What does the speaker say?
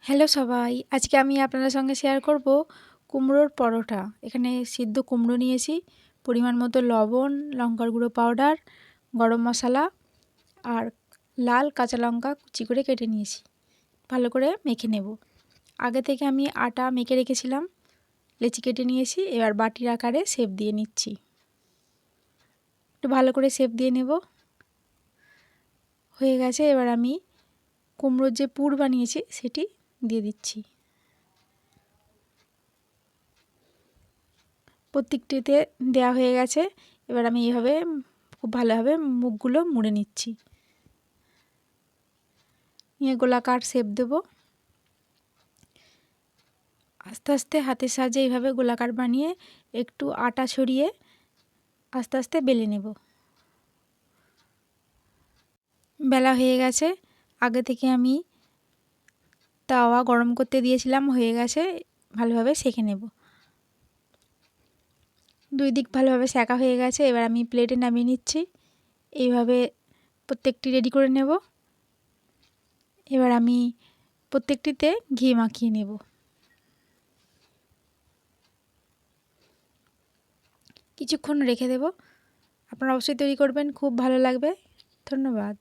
Hello সবাই, আজকে আমি আপনাদের সঙ্গে শেয়ার করব কুমড়োর পরোটা। এখানে সিদ্ধ কুমড়ো নিয়েছি, পরিমাণ মতো লবণ, লঙ্কার গুঁড়ো পাউডার, গরম মশলা আর লাল কাঁচা লঙ্কা কুচি করে কেটে নিয়েছি। ভালো করে মেখে নেব। আগে থেকে আমি আটা মেখে রেখেছিলাম, লেচি কেটে নিয়েছি। এবার বাটির আকারে শেপ দিয়ে নিচ্ছি। একটু ভালো করে শেপ দিয়ে নেব। হয়ে গেছে। এবার আমি কুমড়োর যে পুর বানিয়েছি সেটি দিয়ে দিচ্ছি। প্রত্যেকটিতে দেওয়া হয়ে গেছে। এবার আমি এইভাবে খুব ভালোভাবে মুখগুলো মুড়ে নিচ্ছি, নিয়ে গোলাকার শেপ দেব। আস্তে আস্তে হাতের সাহায্যে এইভাবে গোলাকার বানিয়ে একটু আটা ছড়িয়ে আস্তে আস্তে বেলে নেব। বেলা হয়ে গেছে। আগে থেকে আমি তাওয়া গরম করতে দিয়েছিলাম, হয়ে গেছে। ভালোভাবে সেঁকে নেব। দুই দিক ভালোভাবে সেঁকা হয়ে গেছে। এবার আমি প্লেটে নামিয়ে নিচ্ছি। এইভাবে প্রত্যেকটি রেডি করে নেব। এবার আমি প্রত্যেকটিতে ঘি মাখিয়ে নেব। কিছুক্ষণ রেখে দেব। আপনারা অবশ্যই তৈরি করবেন, খুব ভালো লাগবে। ধন্যবাদ।